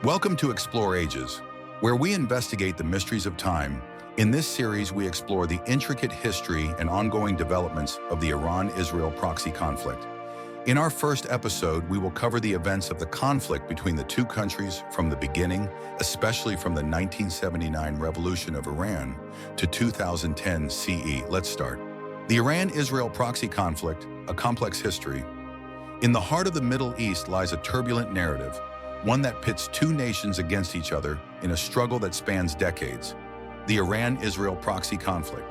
Welcome to Explore Ages, where we investigate the mysteries of time. In this series, we explore the intricate history and ongoing developments of the Iran-Israel proxy conflict. In our first episode, we will cover the events of the conflict between the two countries from the beginning, especially from the 1979 revolution of Iran to 2010 CE. Let's start. The Iran-Israel proxy conflict, a complex history. In the heart of the Middle East lies a turbulent narrative, one that pits two nations against each other in a struggle that spans decades. The Iran-Israel proxy conflict.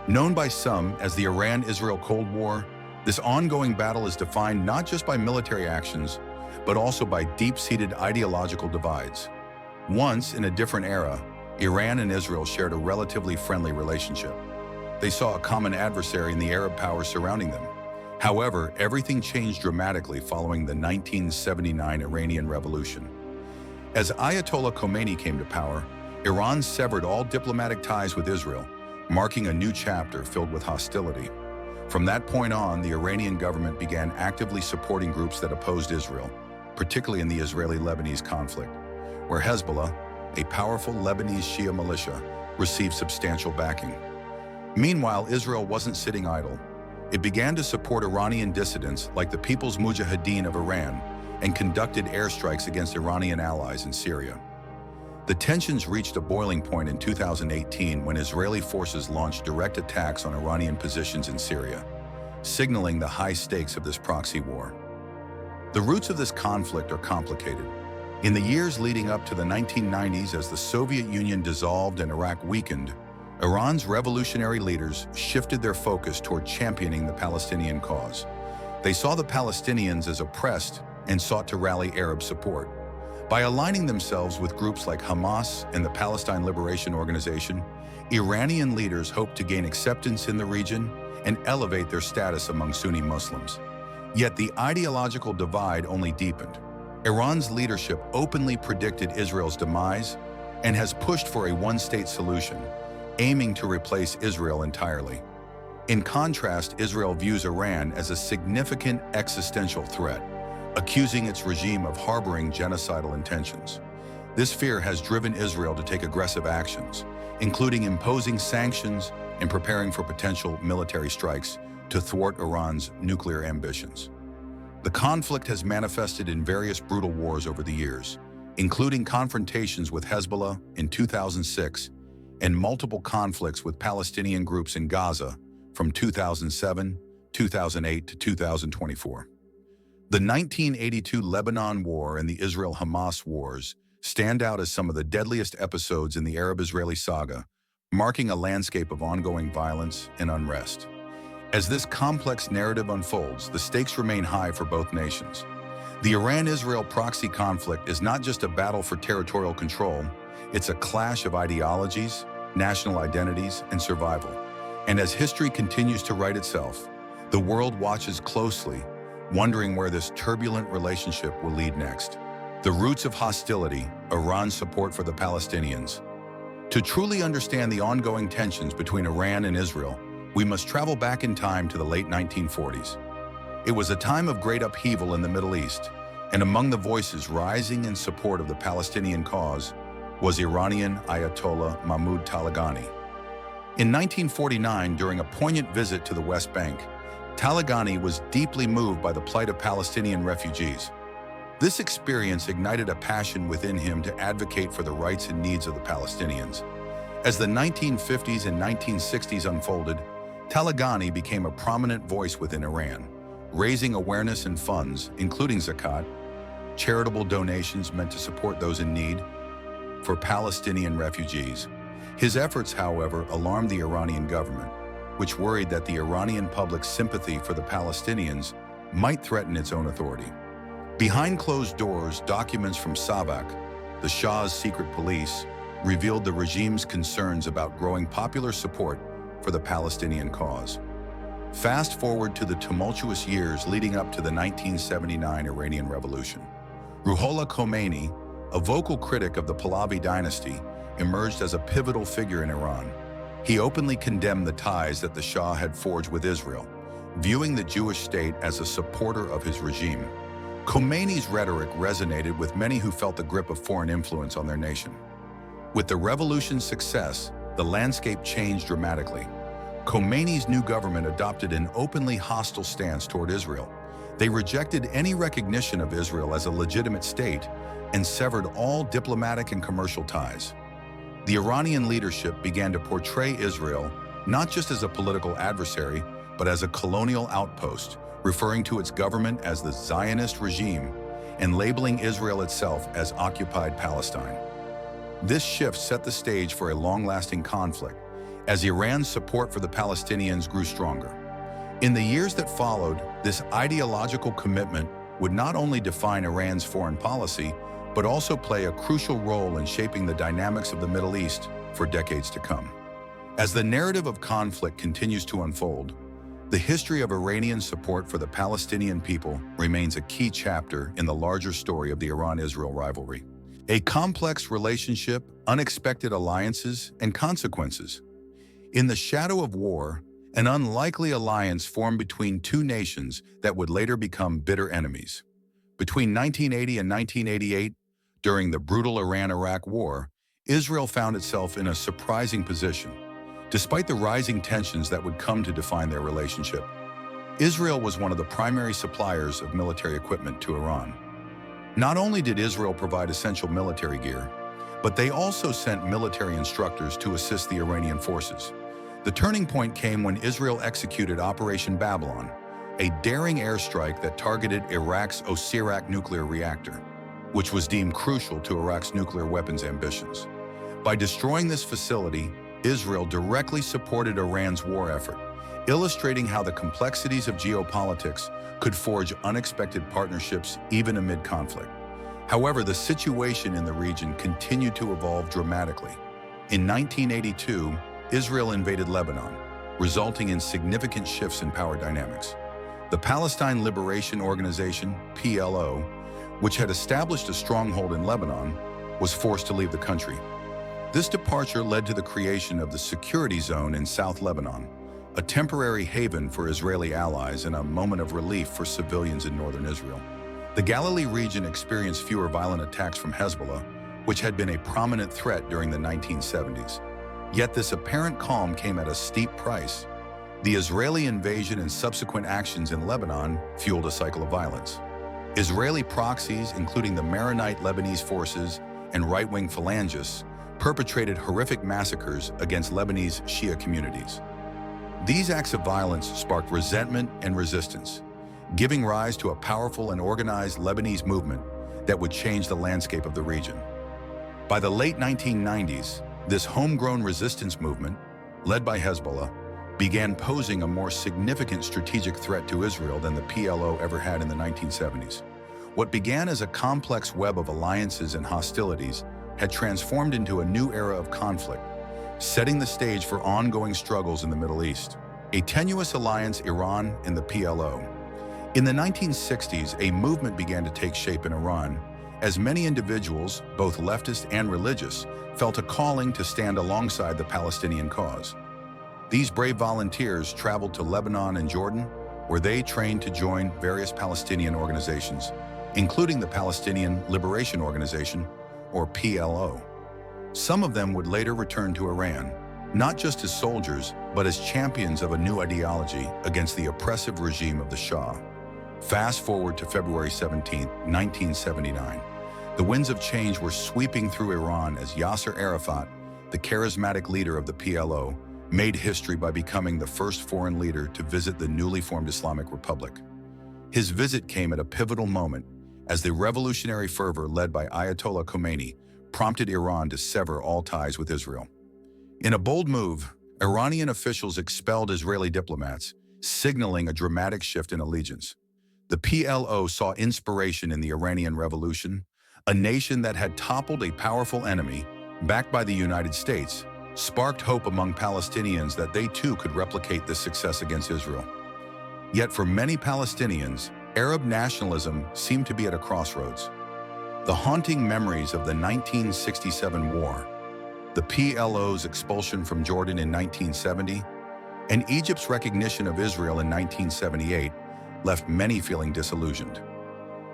Known by some as the Iran-Israel Cold War, this ongoing battle is defined not just by military actions, but also by deep-seated ideological divides. Once, in a different era, Iran and Israel shared a relatively friendly relationship. They saw a common adversary in the Arab powers surrounding them. However, everything changed dramatically following the 1979 Iranian Revolution. As Ayatollah Khomeini came to power, Iran severed all diplomatic ties with Israel, marking a new chapter filled with hostility. From that point on, the Iranian government began actively supporting groups that opposed Israel, particularly in the Israeli-Lebanese conflict, where Hezbollah, a powerful Lebanese Shia militia, received substantial backing. Meanwhile, Israel wasn't sitting idle. It began to support Iranian dissidents like the People's Mujahideen of Iran and conducted airstrikes against Iranian allies in Syria. The tensions reached a boiling point in 2018 when Israeli forces launched direct attacks on Iranian positions in Syria, signaling the high stakes of this proxy war. The roots of this conflict are complicated. In the years leading up to the 1990s, as the Soviet Union dissolved and Iraq weakened, Iran's revolutionary leaders shifted their focus toward championing the Palestinian cause. They saw the Palestinians as oppressed and sought to rally Arab support. By aligning themselves with groups like Hamas and the Palestine Liberation Organization, Iranian leaders hoped to gain acceptance in the region and elevate their status among Sunni Muslims. Yet the ideological divide only deepened. Iran's leadership openly predicted Israel's demise and has pushed for a one-state solution, aiming to replace Israel entirely. In contrast, Israel views Iran as a significant existential threat, accusing its regime of harboring genocidal intentions. This fear has driven Israel to take aggressive actions, including imposing sanctions and preparing for potential military strikes to thwart Iran's nuclear ambitions. The conflict has manifested in various brutal wars over the years, including confrontations with Hezbollah in 2006 and multiple conflicts with Palestinian groups in Gaza from 2007, 2008 to 2024. The 1982 Lebanon War and the Israel-Hamas wars stand out as some of the deadliest episodes in the Arab-Israeli saga, marking a landscape of ongoing violence and unrest. As this complex narrative unfolds, the stakes remain high for both nations. The Iran-Israel proxy conflict is not just a battle for territorial control, it's a clash of ideologies, national identities, and survival. And as history continues to write itself, the world watches closely, wondering where this turbulent relationship will lead next. The roots of hostility, Iran's support for the Palestinians. To truly understand the ongoing tensions between Iran and Israel, we must travel back in time to the late 1940s. It was a time of great upheaval in the Middle East, and among the voices rising in support of the Palestinian cause was Iranian Ayatollah Mahmoud Taleghani. In 1949, during a poignant visit to the West Bank, Taleghani was deeply moved by the plight of Palestinian refugees. This experience ignited a passion within him to advocate for the rights and needs of the Palestinians. As the 1950s and 1960s unfolded, Taleghani became a prominent voice within Iran, raising awareness and funds, including zakat, charitable donations meant to support those in need, for Palestinian refugees. His efforts, however, alarmed the Iranian government, which worried that the Iranian public's sympathy for the Palestinians might threaten its own authority. Behind closed doors, documents from Savak, the Shah's secret police, revealed the regime's concerns about growing popular support for the Palestinian cause. Fast forward to the tumultuous years leading up to the 1979 Iranian Revolution. Ruhollah Khomeini, a vocal critic of the Pahlavi dynasty, emerged as a pivotal figure in Iran. He openly condemned the ties that the Shah had forged with Israel, viewing the Jewish state as a supporter of his regime. Khomeini's rhetoric resonated with many who felt the grip of foreign influence on their nation. With the revolution's success, the landscape changed dramatically. Khomeini's new government adopted an openly hostile stance toward Israel. They rejected any recognition of Israel as a legitimate state and severed all diplomatic and commercial ties. The Iranian leadership began to portray Israel not just as a political adversary, but as a colonial outpost, referring to its government as the Zionist regime and labeling Israel itself as occupied Palestine. This shift set the stage for a long-lasting conflict, as Iran's support for the Palestinians grew stronger. In the years that followed, this ideological commitment would not only define Iran's foreign policy, but also play a crucial role in shaping the dynamics of the Middle East for decades to come. As the narrative of conflict continues to unfold, the history of Iranian support for the Palestinian people remains a key chapter in the larger story of the Iran-Israel rivalry. A complex relationship, unexpected alliances, and consequences. In the shadow of war, an unlikely alliance formed between two nations that would later become bitter enemies. Between 1980 and 1988, during the brutal Iran-Iraq War, Israel found itself in a surprising position. Despite the rising tensions that would come to define their relationship, Israel was one of the primary suppliers of military equipment to Iran. Not only did Israel provide essential military gear, but they also sent military instructors to assist the Iranian forces. The turning point came when Israel executed Operation Babylon, a daring airstrike that targeted Iraq's Osirak nuclear reactor, which was deemed crucial to Iraq's nuclear weapons ambitions. By destroying this facility, Israel directly supported Iran's war effort, illustrating how the complexities of geopolitics could forge unexpected partnerships even amid conflict. However, the situation in the region continued to evolve dramatically. In 1982, Israel invaded Lebanon, resulting in significant shifts in power dynamics. The Palestine Liberation Organization, PLO, which had established a stronghold in Lebanon, was forced to leave the country. This departure led to the creation of the Security Zone in South Lebanon, a temporary haven for Israeli allies and a moment of relief for civilians in northern Israel. The Galilee region experienced fewer violent attacks from Hezbollah, which had been a prominent threat during the 1970s. Yet this apparent calm came at a steep price. The Israeli invasion and subsequent actions in Lebanon fueled a cycle of violence. Israeli proxies, including the Maronite Lebanese forces and right-wing phalangists, perpetrated horrific massacres against Lebanese Shia communities. These acts of violence sparked resentment and resistance, giving rise to a powerful and organized Lebanese movement that would change the landscape of the region. By the late 1990s, this homegrown resistance movement, led by Hezbollah, began posing a more significant strategic threat to Israel than the PLO ever had in the 1970s. What began as a complex web of alliances and hostilities had transformed into a new era of conflict, setting the stage for ongoing struggles in the Middle East. A tenuous alliance, Iran and the PLO. In the 1960s, a movement began to take shape in Iran, as many individuals, both leftist and religious, felt a calling to stand alongside the Palestinian cause. These brave volunteers traveled to Lebanon and Jordan, where they trained to join various Palestinian organizations, including the Palestinian Liberation Organization, or PLO. Some of them would later return to Iran, not just as soldiers, but as champions of a new ideology against the oppressive regime of the Shah. Fast forward to February 17, 1979. The winds of change were sweeping through Iran as Yasser Arafat, the charismatic leader of the PLO, made history by becoming the first foreign leader to visit the newly formed Islamic Republic. His visit came at a pivotal moment as the revolutionary fervor led by Ayatollah Khomeini prompted Iran to sever all ties with Israel. In a bold move, Iranian officials expelled Israeli diplomats, signaling a dramatic shift in allegiance. The PLO saw inspiration in the Iranian Revolution, a nation that had toppled a powerful enemy, backed by the United States, sparked hope among Palestinians that they too could replicate this success against Israel. Yet for many Palestinians, Arab nationalism seemed to be at a crossroads. The haunting memories of the 1967 war, the PLO's expulsion from Jordan in 1970, and Egypt's recognition of Israel in 1978 left many feeling disillusioned.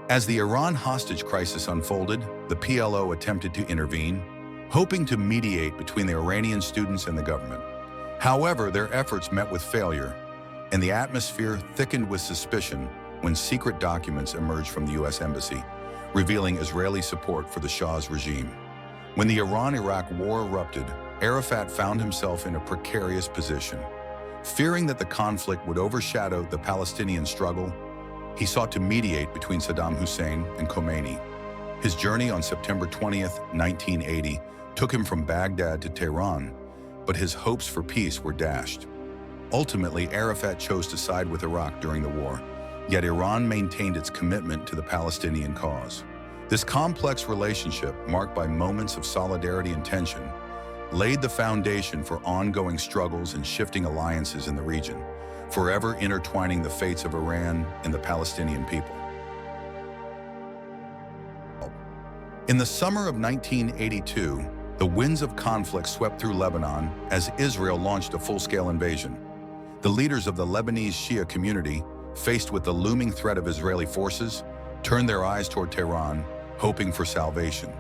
As the Iran hostage crisis unfolded, the PLO attempted to intervene, hoping to mediate between the Iranian students and the government. However, their efforts met with failure, and the atmosphere thickened with suspicion when secret documents emerged from the U.S. Embassy, revealing Israeli support for the Shah's regime. When the Iran-Iraq war erupted, Arafat found himself in a precarious position. Fearing that the conflict would overshadow the Palestinian struggle, he sought to mediate between Saddam Hussein and Khomeini. His journey on September 20th, 1980, took him from Baghdad to Tehran, but his hopes for peace were dashed. Ultimately, Arafat chose to side with Iraq during the war, yet Iran maintained its commitment to the Palestinian cause. This complex relationship, marked by moments of solidarity and tension, laid the foundation for ongoing struggles and shifting alliances in the region, forever intertwining the fates of Iran and the Palestinian people. In the summer of 1982, the winds of conflict swept through Lebanon as Israel launched a full-scale invasion. The leaders of the Lebanese Shia community, faced with the looming threat of Israeli forces, turned their eyes toward Tehran, hoping for salvation.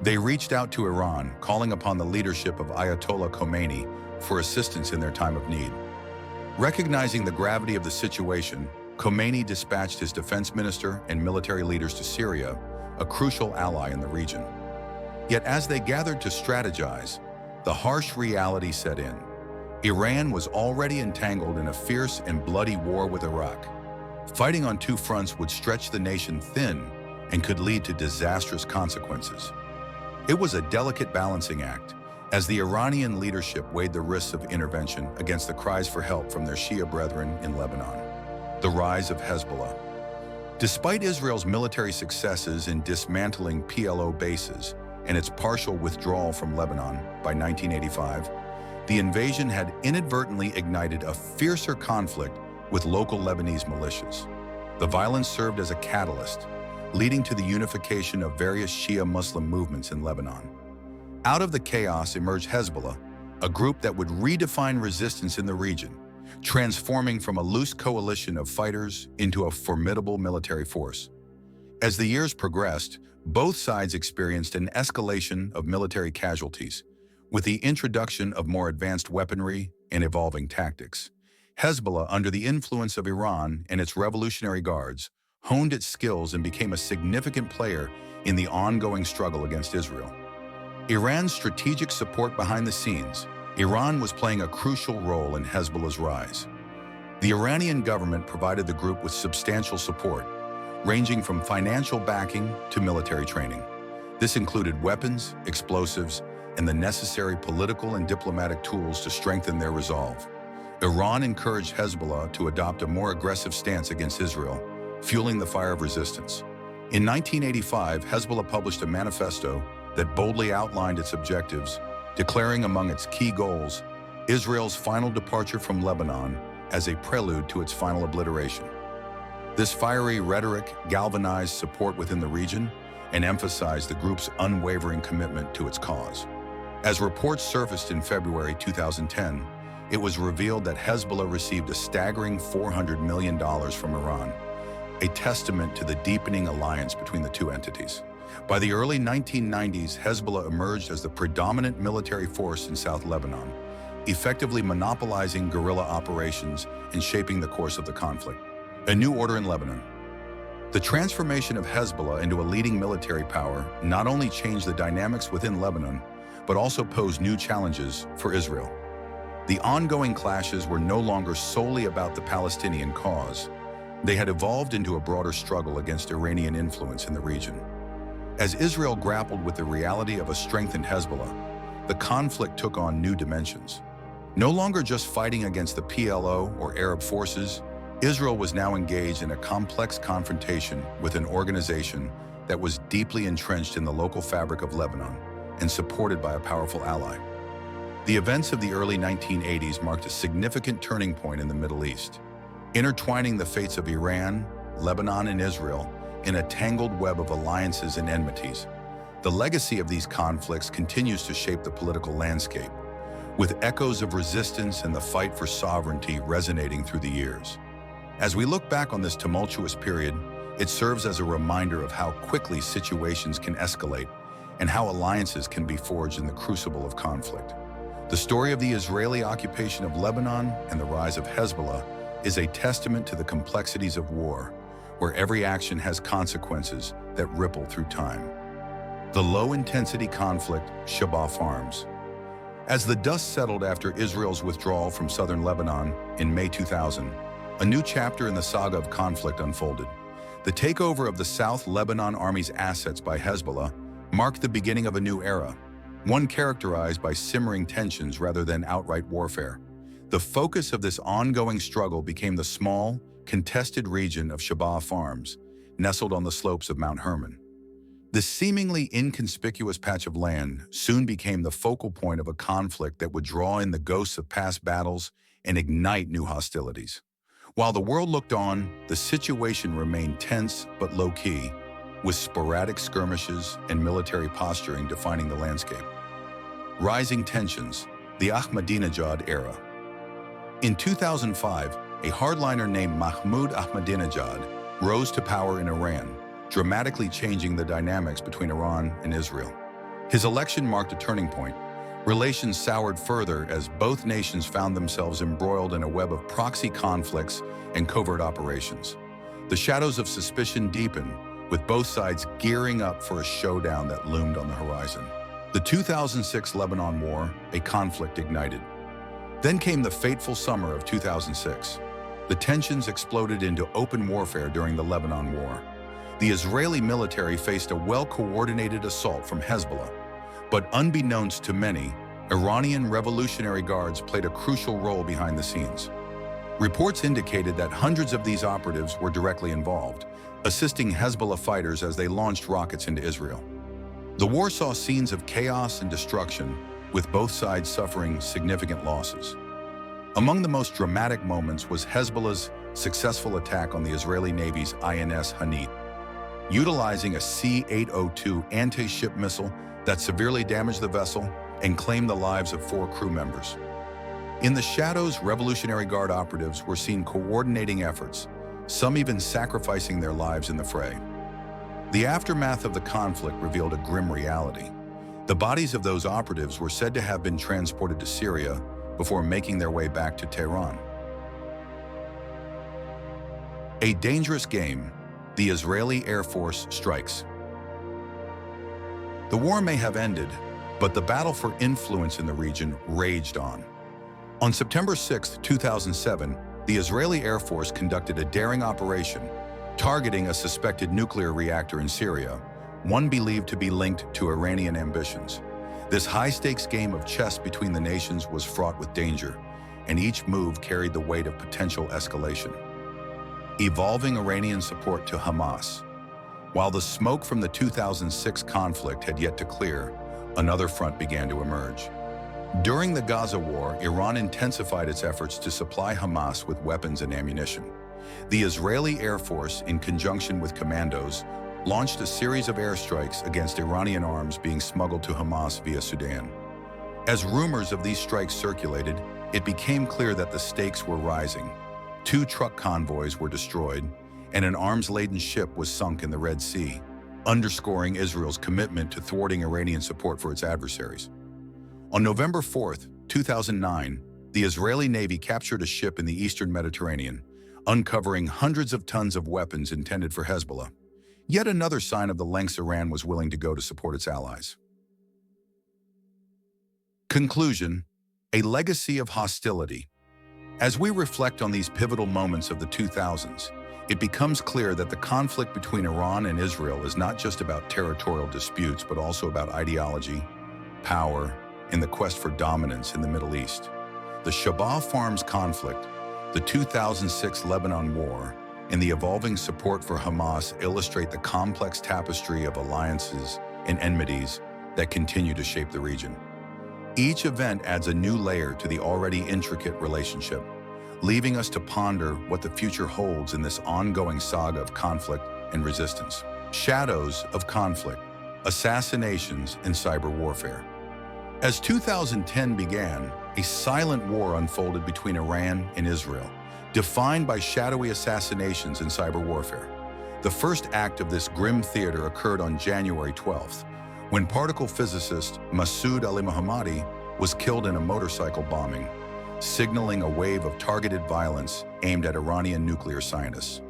They reached out to Iran, calling upon the leadership of Ayatollah Khomeini for assistance in their time of need. Recognizing the gravity of the situation, Khomeini dispatched his defense minister and military leaders to Syria, a crucial ally in the region. Yet as they gathered to strategize, the harsh reality set in. Iran was already entangled in a fierce and bloody war with Iraq. Fighting on two fronts would stretch the nation thin and could lead to disastrous consequences. It was a delicate balancing act, as the Iranian leadership weighed the risks of intervention against the cries for help from their Shia brethren in Lebanon. The rise of Hezbollah. Despite Israel's military successes in dismantling PLO bases and its partial withdrawal from Lebanon by 1985, the invasion had inadvertently ignited a fiercer conflict with local Lebanese militias. The violence served as a catalyst, leading to the unification of various Shia Muslim movements in Lebanon. Out of the chaos emerged Hezbollah, a group that would redefine resistance in the region, transforming from a loose coalition of fighters into a formidable military force. As the years progressed, both sides experienced an escalation of military casualties, with the introduction of more advanced weaponry and evolving tactics. Hezbollah, under the influence of Iran and its Revolutionary Guards, honed its skills and became a significant player in the ongoing struggle against Israel. Iran's strategic support behind the scenes. Iran was playing a crucial role in Hezbollah's rise. The Iranian government provided the group with substantial support, ranging from financial backing to military training. This included weapons, explosives, and the necessary political and diplomatic tools to strengthen their resolve. Iran encouraged Hezbollah to adopt a more aggressive stance against Israel, fueling the fire of resistance. In 1985, Hezbollah published a manifesto that boldly outlined its objectives, declaring among its key goals Israel's final departure from Lebanon as a prelude to its final obliteration. This fiery rhetoric galvanized support within the region and emphasized the group's unwavering commitment to its cause. As reports surfaced in February 2010, it was revealed that Hezbollah received a staggering $400 million from Iran, a testament to the deepening alliance between the two entities. By the early 1990s, Hezbollah emerged as the predominant military force in South Lebanon, effectively monopolizing guerrilla operations and shaping the course of the conflict. A new order in Lebanon. The transformation of Hezbollah into a leading military power not only changed the dynamics within Lebanon, but also posed new challenges for Israel. The ongoing clashes were no longer solely about the Palestinian cause. They had evolved into a broader struggle against Iranian influence in the region. As Israel grappled with the reality of a strengthened Hezbollah, the conflict took on new dimensions. No longer just fighting against the PLO or Arab forces, Israel was now engaged in a complex confrontation with an organization that was deeply entrenched in the local fabric of Lebanon and supported by a powerful ally. The events of the early 1980s marked a significant turning point in the Middle East, intertwining the fates of Iran, Lebanon, and Israel in a tangled web of alliances and enmities. The legacy of these conflicts continues to shape the political landscape, with echoes of resistance and the fight for sovereignty resonating through the years. As we look back on this tumultuous period, it serves as a reminder of how quickly situations can escalate and how alliances can be forged in the crucible of conflict. The story of the Israeli occupation of Lebanon and the rise of Hezbollah is a testament to the complexities of war, where every action has consequences that ripple through time. The low-intensity conflict, Shebaa Farms. As the dust settled after Israel's withdrawal from southern Lebanon in May 2000, a new chapter in the saga of conflict unfolded. The takeover of the South Lebanon Army's assets by Hezbollah marked the beginning of a new era, one characterized by simmering tensions rather than outright warfare. The focus of this ongoing struggle became the small, contested region of Shebaa Farms, nestled on the slopes of Mount Hermon. This seemingly inconspicuous patch of land soon became the focal point of a conflict that would draw in the ghosts of past battles and ignite new hostilities. While the world looked on, the situation remained tense but low-key, with sporadic skirmishes and military posturing defining the landscape. Rising tensions, the Ahmadinejad era. In 2005, a hardliner named Mahmoud Ahmadinejad rose to power in Iran, dramatically changing the dynamics between Iran and Israel. His election marked a turning point. Relations soured further as both nations found themselves embroiled in a web of proxy conflicts and covert operations. The shadows of suspicion deepened, with both sides gearing up for a showdown that loomed on the horizon. The 2006 Lebanon War, a conflict ignited. Then came the fateful summer of 2006. The tensions exploded into open warfare during the Lebanon War. The Israeli military faced a well-coordinated assault from Hezbollah, but unbeknownst to many, Iranian Revolutionary Guards played a crucial role behind the scenes. Reports indicated that hundreds of these operatives were directly involved, assisting Hezbollah fighters as they launched rockets into Israel. The war saw scenes of chaos and destruction, with both sides suffering significant losses. Among the most dramatic moments was Hezbollah's successful attack on the Israeli Navy's INS Hanit, utilizing a C-802 anti-ship missile that severely damaged the vessel and claimed the lives of 4 crew members. In the shadows, Revolutionary Guard operatives were seen coordinating efforts, some even sacrificing their lives in the fray. The aftermath of the conflict revealed a grim reality. The bodies of those operatives were said to have been transported to Syria before making their way back to Tehran. A dangerous game, the Israeli Air Force strikes. The war may have ended, but the battle for influence in the region raged on. On September 6, 2007, the Israeli Air Force conducted a daring operation targeting a suspected nuclear reactor in Syria, one believed to be linked to Iranian ambitions. This high-stakes game of chess between the nations was fraught with danger, and each move carried the weight of potential escalation. Evolving Iranian support to Hamas. While the smoke from the 2006 conflict had yet to clear, another front began to emerge. During the Gaza war, Iran intensified its efforts to supply Hamas with weapons and ammunition. The Israeli Air Force, in conjunction with commandos, launched a series of airstrikes against Iranian arms being smuggled to Hamas via Sudan. As rumors of these strikes circulated, it became clear that the stakes were rising. 2 truck convoys were destroyed, and an arms-laden ship was sunk in the Red Sea, underscoring Israel's commitment to thwarting Iranian support for its adversaries. On November 4, 2009, the Israeli Navy captured a ship in the eastern Mediterranean, uncovering hundreds of tons of weapons intended for Hezbollah. Yet another sign of the lengths Iran was willing to go to support its allies. Conclusion: a legacy of hostility. As we reflect on these pivotal moments of the 2000s, it becomes clear that the conflict between Iran and Israel is not just about territorial disputes, but also about ideology, power, and the quest for dominance in the Middle East. The Shebaa Farms conflict, the 2006 Lebanon War, and the evolving support for Hamas illustrate the complex tapestry of alliances and enmities that continue to shape the region. Each event adds a new layer to the already intricate relationship, leaving us to ponder what the future holds in this ongoing saga of conflict and resistance. Shadows of conflict, assassinations, and cyber warfare. As 2010 began, a silent war unfolded between Iran and Israel, defined by shadowy assassinations and cyber warfare. The first act of this grim theater occurred on January 12th, when particle physicist Masoud Ali Mohammadi was killed in a motorcycle bombing, signaling a wave of targeted violence aimed at Iranian nuclear scientists.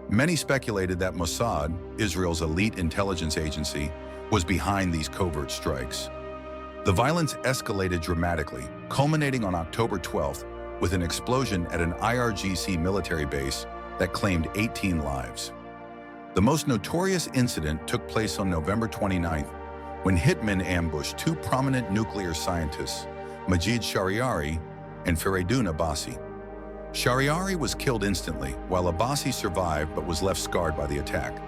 Many speculated that Mossad, Israel's elite intelligence agency, was behind these covert strikes. The violence escalated dramatically, culminating on October 12th with an explosion at an IRGC military base that claimed 18 lives. The most notorious incident took place on November 29th, when hitmen ambushed two prominent nuclear scientists, Majid Shariari and Faridun Abbasi. Shariari was killed instantly, while Abbasi survived but was left scarred by the attack.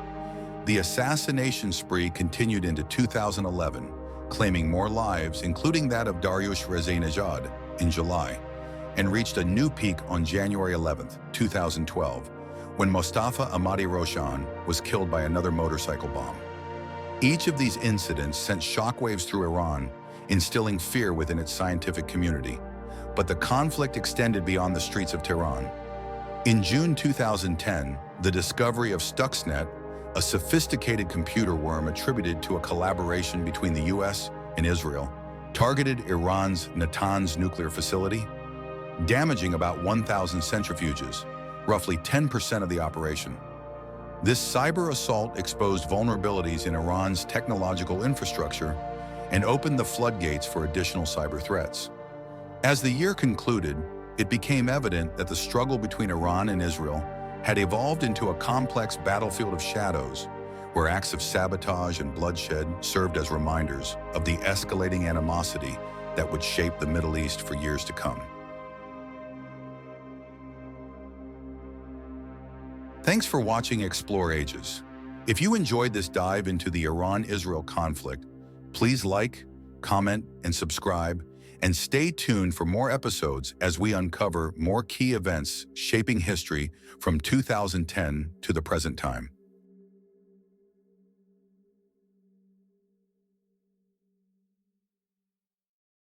The assassination spree continued into 2011, claiming more lives, including that of Dariush Rezeinejad, in July, and reached a new peak on January 11, 2012, when Mostafa Ahmadi Roshan was killed by another motorcycle bomb. Each of these incidents sent shockwaves through Iran, instilling fear within its scientific community. But the conflict extended beyond the streets of Tehran. In June 2010, the discovery of Stuxnet, a sophisticated computer worm attributed to a collaboration between the US and Israel, targeted Iran's Natanz nuclear facility, damaging about 1,000 centrifuges, roughly 10% of the operation. This cyber assault exposed vulnerabilities in Iran's technological infrastructure and opened the floodgates for additional cyber threats. As the year concluded, it became evident that the struggle between Iran and Israel had evolved into a complex battlefield of shadows, where acts of sabotage and bloodshed served as reminders of the escalating animosity that would shape the Middle East for years to come. Thanks for watching Explore Ages. If you enjoyed this dive into the Iran-Israel conflict, please like, comment, and subscribe, and stay tuned for more episodes as we uncover more key events shaping history from 2010 to the present time.